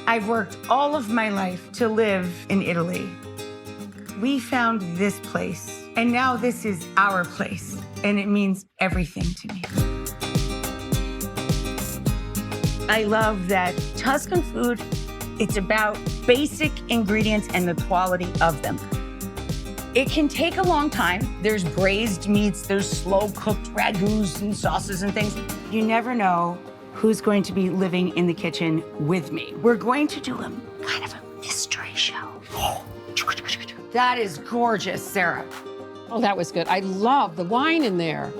I've worked all of my life to live in Italy. We found this place, and now this is our place, and it means everything to me. I love that Tuscan food, it's about basic ingredients and the quality of them. It can take a long time. There's braised meats, there's slow-cooked ragouts and sauces and things. You never know who's going to be living in the kitchen with me. We're going to do a kind of a mystery show. That is gorgeous, Sara. Oh, that was good. I love the wine in there.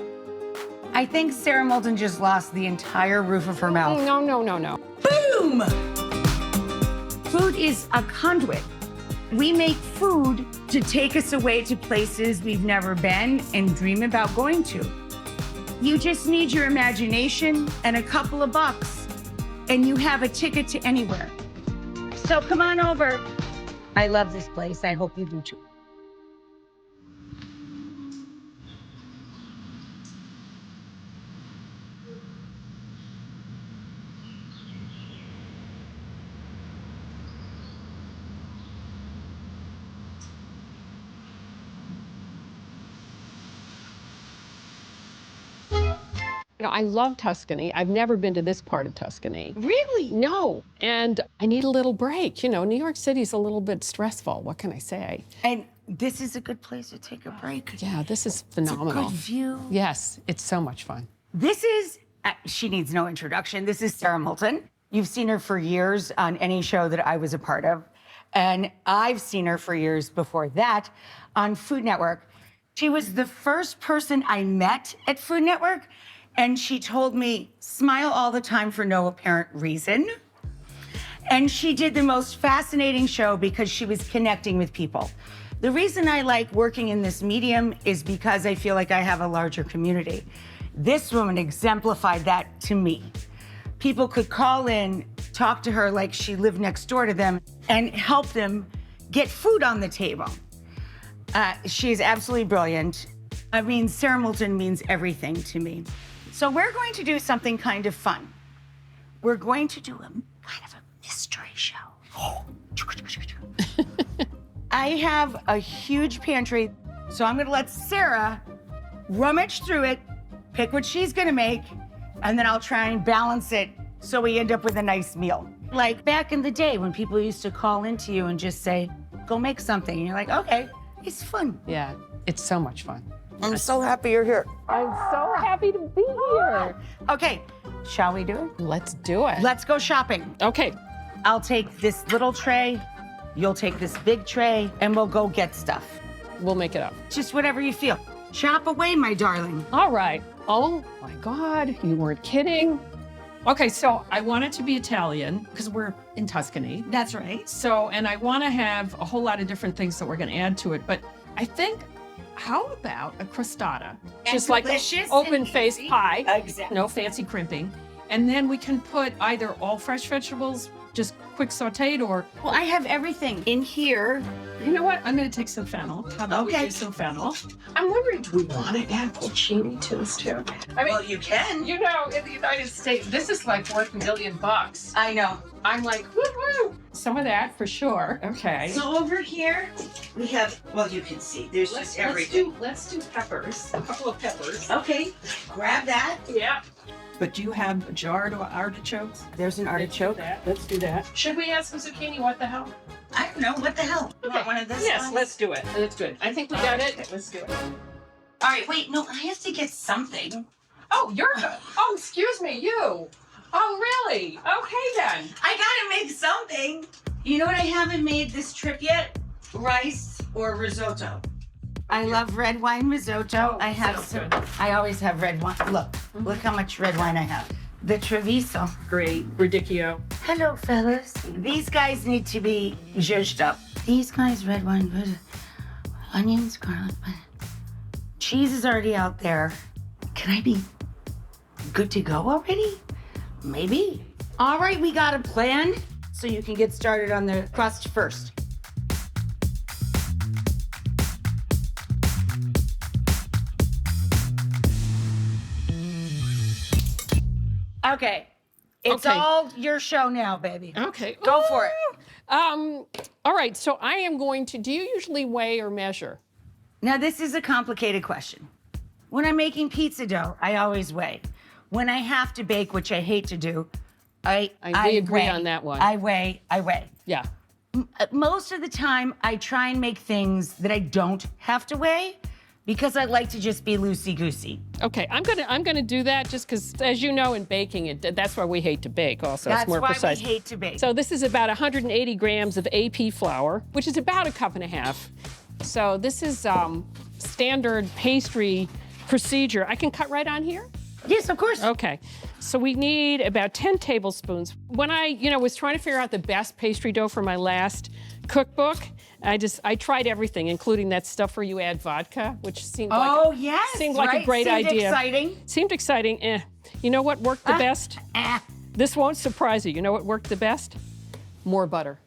I think Sara Moulton just lost the entire roof of her mouth. No, no, no, no. Boom! Food is a conduit. We make food to take us away to places we've never been and dream about going to. You just need your imagination and a couple of bucks, and you have a ticket to anywhere. So come on over. I love this place. I hope you do too. You know, I love Tuscany. I've never been to this part of Tuscany. Really? No, and I need a little break. You know, New York City's a little bit stressful. What can I say? And this is a good place to take a break. Yeah, this is phenomenal. It's a good view. Yes, it's so much fun. This is, she needs no introduction. This is Sara Moulton. You've seen her for years on any show that I was a part of. And I've seen her for years before that on Food Network. She was the first person I met at Food Network. And she told me, smile all the time for no apparent reason. And she did the most fascinating show because she was connecting with people. The reason I like working in this medium is because I feel like I have a larger community. This woman exemplified that to me. People could call in, talk to her like she lived next door to them, and help them get food on the table. She's absolutely brilliant. I mean, Sara Moulton means everything to me. So we're going to do something kind of fun. We're going to do a kind of a mystery show. I have a huge pantry, so I'm gonna let Sara rummage through it, pick what she's gonna make, and then I'll try and balance it so we end up with a nice meal. Like back in the day when people used to call into you and just say, go make something. And you're like, okay, it's fun. Yeah, it's so much fun. I'm so happy you're here. I'm so happy to be here. Okay, shall we do it? Let's do it. Let's go shopping. Okay. I'll take this little tray, you'll take this big tray, and we'll go get stuff. We'll make it up. Just whatever you feel. Shop away, my darling. All right. Oh my God, you weren't kidding. Okay, so I want it to be Italian because we're in Tuscany. That's right. So, and I want to have a whole lot of different things that we're going to add to it. But I think, how about a crostada? Just like an open-faced pie. Exactly. No fancy crimping. And then we can put either all fresh vegetables, just quick sauteed, or... Well, I have everything in here. You know what? I'm going to take some fennel. How about we do some fennel? I'm wondering, do we want to add porcini to this too? I mean, Well, you can. you know, in the United States, this is like worth $1 million. I know. I'm like, woo-woo. Some of that for sure. Okay. So over here, we have, well, you can see, there's just everything. Let's do peppers. A couple of peppers. Okay, grab that. Yeah. But do you have jarred artichokes? There's an artichoke. Let's do that. Should we add some zucchini? What the hell? I don't know, what the hell? You want one of this Yes, ones? let's do it. Let's do it. I think we got it. Let's do it. All right, wait, no, I have to get something. Oh, you're good. Oh, excuse me, you. Oh, really? Okay, then. I gotta make something. You know what I haven't made this trip yet? Rice or risotto. I love red wine risotto. I have so some. good. I always have red wine. Look how much red wine I have. The Treviso. Great. Radicchio. Hello, fellas. These guys need to be zhuzhed up. These guys, red wine, good. Onions, garlic, cheese is already out there. Can I be good to go already? Maybe. All right, we got a plan, so you can get started on the crust first. Okay, It's all your show now, baby. Okay. Go for it. All right, so I am going to, do you usually weigh or measure? Now, this is a complicated question. When I'm making pizza dough, I always weigh. When I have to bake, which I hate to do, I agree weigh. on that one. I weigh. Yeah. Most of the time, I try and make things that I don't have to weigh because I like to just be loosey-goosey. Okay, I'm gonna do that just because, as you know, in baking, that's why we hate to bake also. That's it's more why precise. we hate to bake. So this is about 180 grams of AP flour, which is about a cup and a half. So this is standard pastry procedure. I can cut right on here? Yes, of course. Okay, so we need about 10 tablespoons. When I, was trying to figure out the best pastry dough for my last cookbook, I tried everything, including that stuff where you add vodka, which seemed like a great idea. Exciting. Seemed exciting. You know what worked the best? This won't surprise you. You know what worked the best? More butter.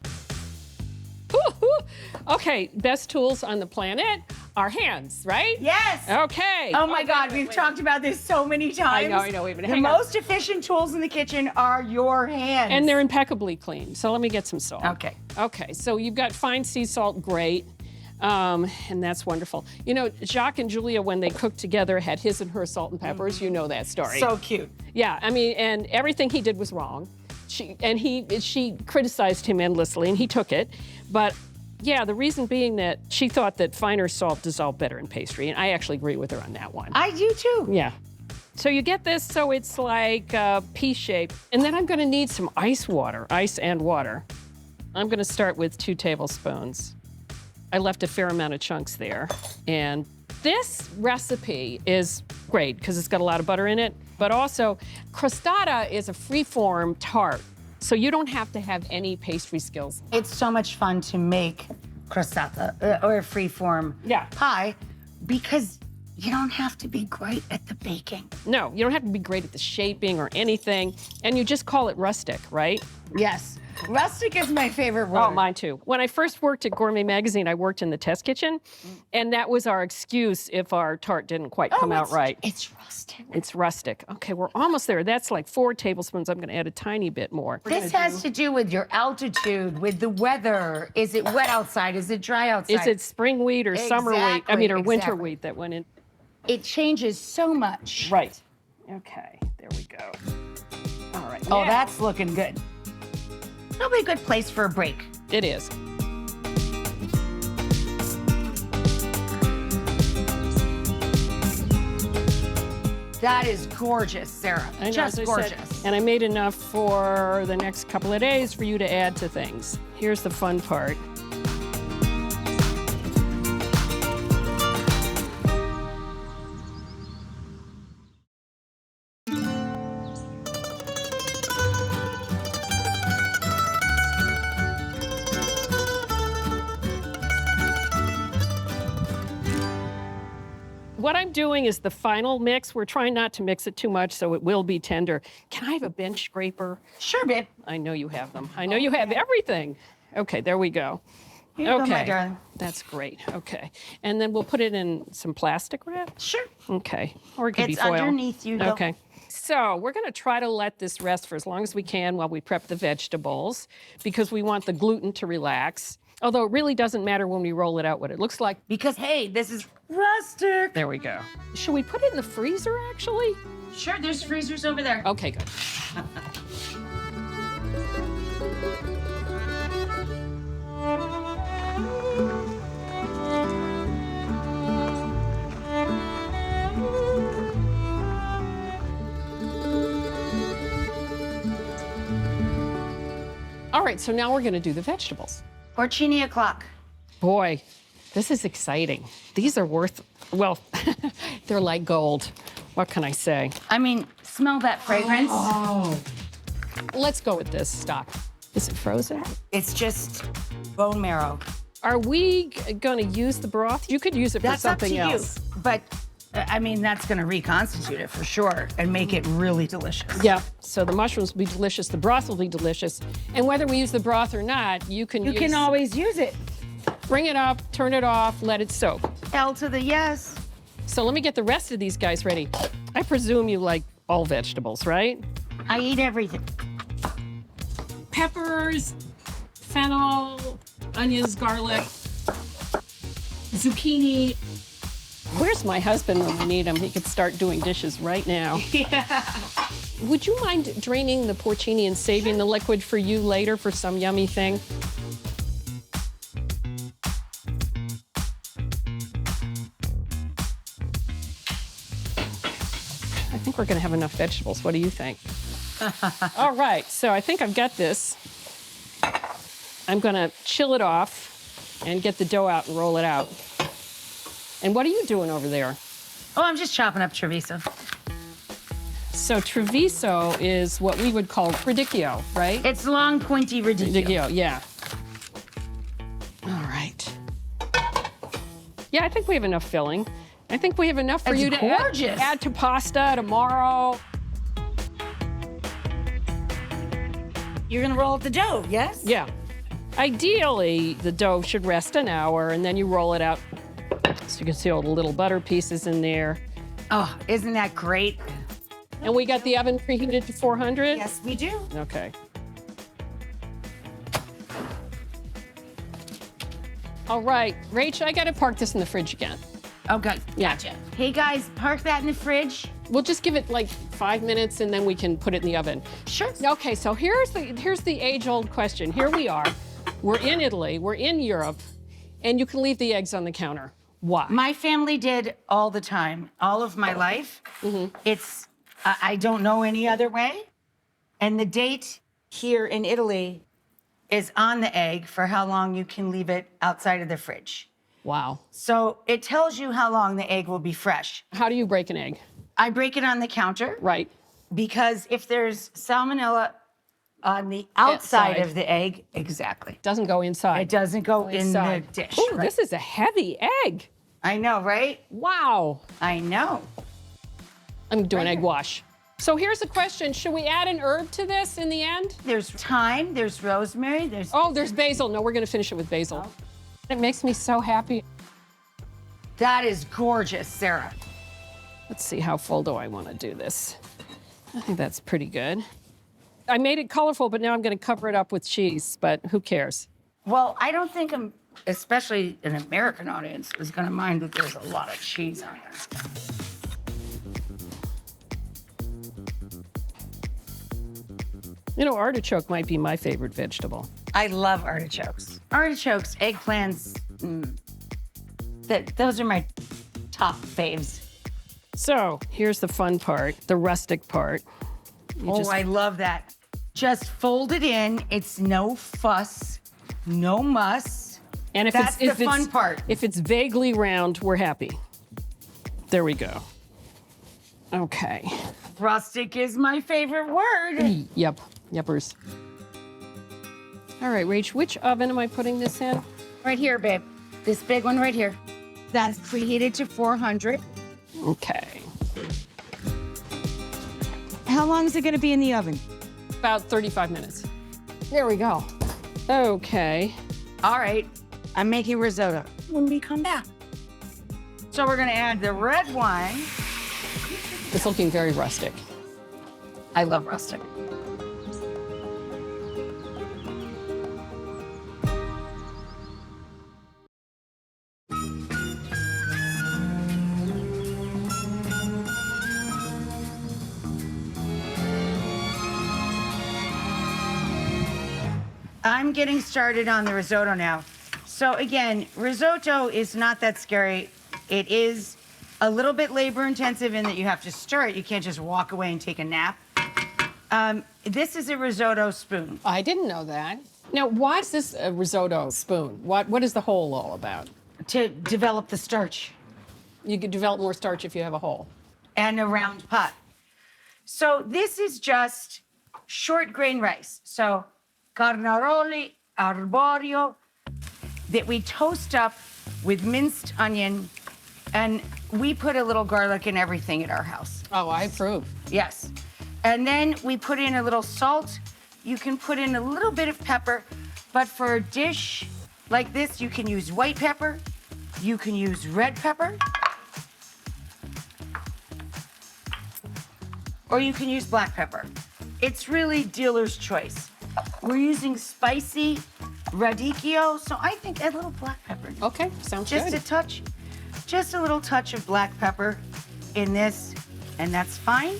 Okay, best tools on the planet, our hands, right? Yes. Okay. Oh my God, we've talked about this so many times. I know. Wait a minute. The most efficient tools in the kitchen are your hands. And they're impeccably clean. So let me get some salt. Okay. Okay, so you've got fine sea salt, great. And that's wwonderful. Jacques and Julia, when they cooked together, had his and her salt and peppers. You know that story. So cute. Yeah, and everything he did was wrong. She criticized him endlessly, and he took it. But yeah, the reason being that she thought that finer salt dissolved better in pastry, and I actually agree with her on that one. I do too. Yeah. So you get this, so it's like a pea shape. And then I'm gonna need some ice and water. I'm gonna start with 2 tablespoons. I left a fair amount of chunks there. And this recipe is great because it's got a lot of butter in it, but also crostada is a free-form tart. So you don't have to have any pastry skills. It's so much fun to make crostada or a free-form pie because you don't have to be great at the baking. No, you don't have to be great at the shaping or anything, and you just call it rustic, right? Yes. Rustic is my favorite word. Oh, mine too. When I first worked at Gourmet Magazine, I worked in the test kitchen, and that was our excuse if our tart didn't quite come out right. It's rustic. It's rustic. Okay, we're almost there. That's like 4 tablespoons. I'm gonna add a tiny bit more. This has to do with your altitude, with the weather. Is it wet outside? Is it dry outside? Is it spring wheat or summer wheat? I mean, or winter wheat that went in. It changes so much. Right. Okay, there we go. All right. Oh, that's looking good. That'll be a good place for a break. It is. That is gorgeous, Sarah. I know, Just gorgeous. And I made enough for the next couple of days for you to add to things. Here's the fun part. What I'm doing is the final mix. We're trying not to mix it too much so it will be tender. Can I have a bench scraper? Sure, babe. I know you have them. I know you have everything. Okay, there we go. Here you go, my darling. That's great. Okay. And then we'll put it in some plastic wrap? Sure. Okay. Or it could be foil. It's underneath you. Okay. So we're going to try to let this rest for as long as we can while we prep the vegetables because we want the gluten to relax. Although it really doesn't matter when we roll it out what it looks like. Because, hey, this is rustic. There we go. Should we put it in the freezer, actually? Sure, there's freezers over there. Okay, good. All right, so now we're going to do the vegetables. Porcini o'clock. Boy, this is exciting. These are well, they're like gold. What can I say? I mean, smell that fragrance. Oh. Let's go with this stock. Is it frozen? It's just bone marrow. Are we going to use the broth? You could use it for something else. You. But, I mean, that's going to reconstitute it for sure and make it really delicious. Yeah, so the mushrooms will be delicious, the broth will be delicious, and whether we use the broth or not, you can always use it. Bring it up, turn it off, let it soak. L to the yes. So let me get the rest of these guys ready. I presume you like all vegetables, right? I eat everything. Peppers, fennel, onions, garlic, zucchini. Where's my husband when we need him? He could start doing dishes right now. Yeah. Would you mind draining the porcini and saving the liquid for you later for some yummy thing? I think we're gonna have enough vegetables. What do you think? All right, so I think I've got this. I'm gonna chill it off and get the dough out and roll it out. And what are you doing over there? Oh, I'm just chopping up chorizo. So Treviso is what we would call radicchio, right? It's long, pointy radicchio. Radicchio, yeah. All right. Yeah, I think we have enough filling. I think we have enough for It's you to gorgeous. add to pasta tomorrow. You're gonna roll up the dough, yes? Yeah. Ideally, the dough should rest an hour, and then you roll it out. So you can see all the little butter pieces in there. Oh, isn't that great? And we got the oven preheated to 400? Yes, we do. Okay. All right, Rach, I gotta park this in the fridge again. Oh, good. Yeah. Gotcha. Hey, guys, park that in the fridge. We'll just give it like 5 minutes and then we can put it in the oven. Sure. Okay, so here's the age-old question. Here we are. We're in Italy, we're in Europe, and you can leave the eggs on the counter. Why? My family did all the time, all of my life. It's, I don't know any other way. And the date here in Italy is on the egg for how long you can leave it outside of the fridge. Wow. So it tells you how long the egg will be fresh. How do you break an egg? I break it on the counter Right. because if there's salmonella on the outside of the egg, exactly. Doesn't go inside. It doesn't go in the dish. Ooh, right? this is a heavy egg. I know, right? Wow. I know. I'm gonna do an egg wash. So here's a question. Should we add an herb to this in the end? There's thyme, there's rosemary, there's... Oh, there's basil. No, we're gonna finish it with basil. It makes me so happy. That is gorgeous, Sarah. Let's see, how full do I want to do this? I think that's pretty good. I made it colorful, but now I'm going to cover it up with cheese, but who cares? Well, I don't think, especially an American audience, is going to mind that there's a lot of cheese on there. You know, artichoke might be my favorite vegetable. I love artichokes. Artichokes, eggplants, those are my top faves. So here's the fun part, the rustic part. I love that. Just fold it in. It's no fuss, no muss. And That's the fun part. If it's vaguely round, we're happy. There we go. Okay. Rustic is my favorite word. Yep, yuppers. All right, Rach, which oven am I putting this in? Right here, babe. This big one right here. That's preheated to 400. Okay. How long is it going to be in the oven? About 35 minutes. There we go. Okay. All right. I'm making risotto when we come back. So we're going to add the red wine. It's looking very rustic. I love rustic. I'm getting started on the risotto now. So again, risotto is not that scary. It is a little bit labor intensive in that you have to stir it. You can't just walk away and take a nap. This is a risotto spoon. I didn't know that. Now, why is this a risotto spoon? What is the hole all about? To develop the starch You could develop more starch if you have a hole. and a round pot. So this is just short grain rice. So carnaroli arborio that we toast up with minced onion, and we put a little garlic in everything at our house. Oh, I approve. Yes. And then we put in a little salt. You can put in a little bit of pepper, but for a dish like this, you can use white pepper, you can use red pepper, or you can use black pepper. It's really dealer's choice. We're using spicy radicchio, so I think a little black pepper. Okay, sounds Just good. a touch, just a little touch of black pepper in this, and that's fine.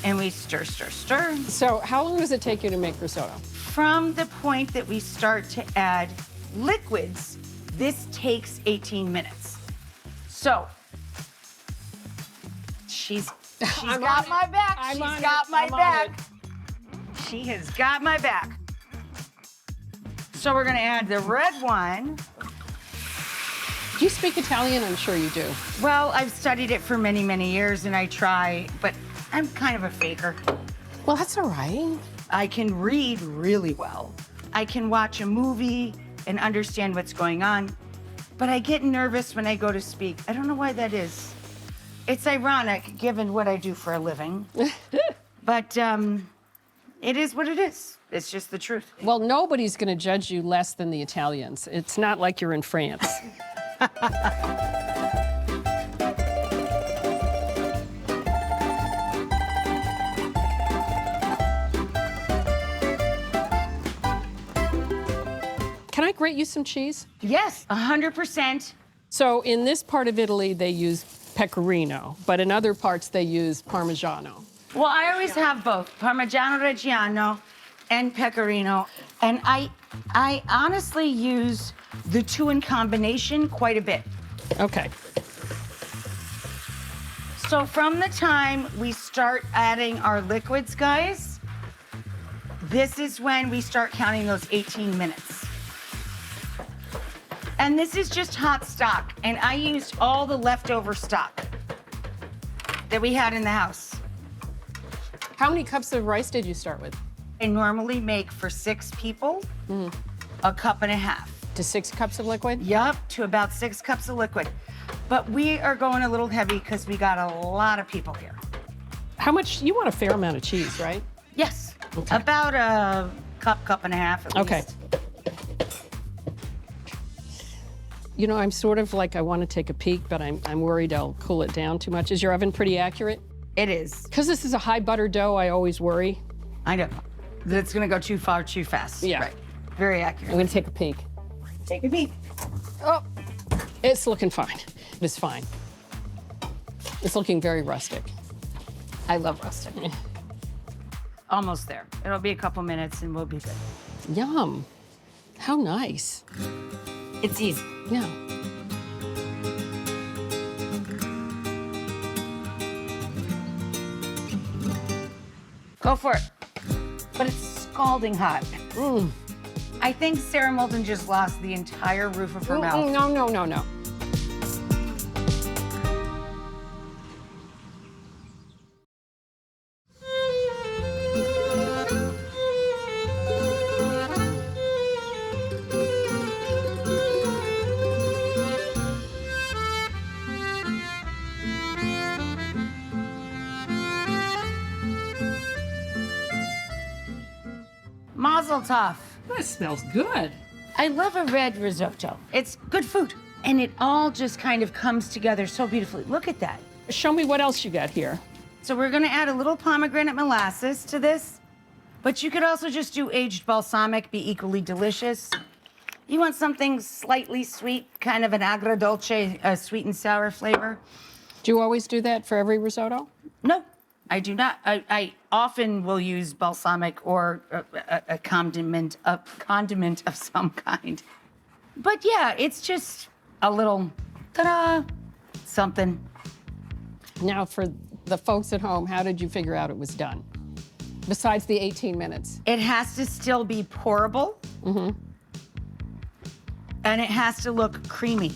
And we stir, stir, stir. So how long does it take you to make risotto? From the point that we start to add liquids, this takes 18 minutes. So, she's I'm got on it. my back. I'm on She's it. got my I'm on back. it. She has got my back. So we're gonna add the red wine. Do you speak Italian? I'm sure you do. Well, I've studied it for many, many years and I try, but I'm kind of a faker. Well, that's all right. I can read really well. I can watch a movie and understand what's going on, but I get nervous when I go to speak. I don't know why that is. It's ironic given what I do for a living, but it is what it is. It's just the truth. Well, nobody's going to judge you less than the Italians. It's not like you're in France. Can I grate you some cheese? Yes, 100%. So in this part of Italy, they use pecorino, but in other parts, they use Parmigiano. Well, I always have both Parmigiano Reggiano and Pecorino, and I honestly use the two in combination quite a bit. Okay. So from the time we start adding our liquids, guys, this is when we start counting those 18 minutes. And this is just hot stock, and I used all the leftover stock that we had in the house. How many cups of rice did you start with? I normally make for 6 people, a cup and a half. To 6 cups of liquid? Yup, to about 6 cups of liquid. But we are going a little heavy because we got a lot of people here. How much? You want a fair amount of cheese, right? Yes, Okay. about a cup and a half at Okay. least. You know, I'm sort of like, I want to take a peek, but I'm worried I'll cool it down too much. Is your oven pretty accurate? It is. Because this is a high butter dough, I always worry. I know that it's gonna go too far, too fast. Yeah. Right. Very I'm accurate. going to take a peek. Take a peek. Oh, it's looking fine. It's fine. It's looking very rustic. I love rustic. Almost there. It'll be a couple minutes and we'll be good. Yum. How nice. It's easy. Yeah. Go for it. But it's scalding hot. I think Sara Moulton just lost the entire roof of her mouth. No, no, no, no. Mazel tov. That smells good. I love a red risotto. It's good food. And it all just kind of comes together so beautifully. Look at that. Show me what else you got here. So we're gonna add a little pomegranate molasses to this, but you could also just do aged balsamic, be equally delicious. You want something slightly sweet, kind of an agrodolce, a sweet and sour flavor? Do you always do that for every risotto? No, I do not. I often will use balsamic or a condiment of some kind. But yeah, it's just a little ta-da, something. Now, for the folks at home, how did you figure out it was done? Besides the 18 minutes. It has to still be pourable. And it has to look creamy.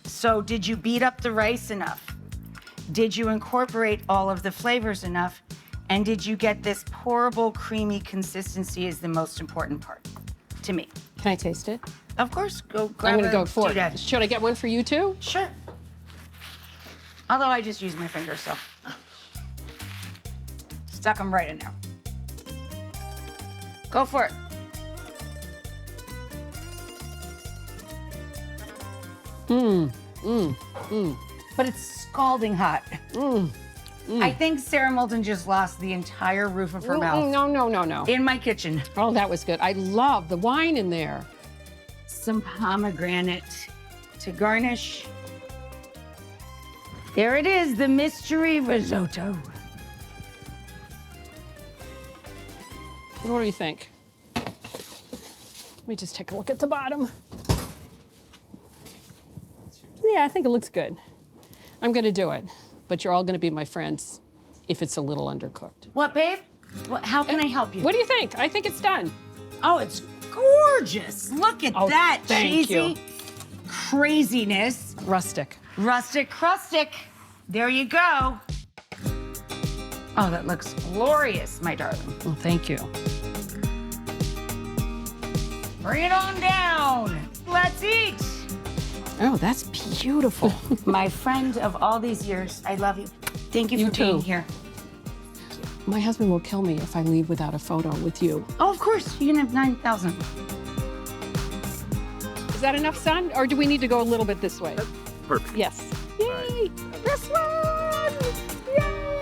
So did you beat up the rice enough? Did you incorporate all of the flavors enough? And did you get this pourable, creamy consistency is the most important part to me. Can I taste it? Of course, go grab I'm going to a go for it. doodad. Should I get one for you too? Sure. Although I just use my fingers, so. Stuck them right in there. Go for it. But it's scalding hot. I think Sarah Moulton just lost the entire roof of her mouth. No. In my kitchen. Oh, that was good. I love the wine in there. Some pomegranate to garnish. There it is, the mystery risotto. What do you think? Let me just take a look at the bottom. Yeah, I think it looks good. I'm gonna do it, but you're all gonna be my friends if it's a little undercooked. What, babe? How can I help you? What do you think? I think it's done. Oh, it's gorgeous. Look at that thank cheesy you. craziness. Rustic. Rustic, crustic. There you go. Oh, that looks glorious, my darling. Well, thank you. Bring it on down. Let's eat. Oh, that's beautiful. My friend of all these years, I love you. Thank you You for being too. here. My husband will kill me if I leave without a photo with you. Oh, of course, you can have 9,000. Is that enough, son? Or do we need to go a little bit this way? Perfect. Yes. Yay! This one! Yay!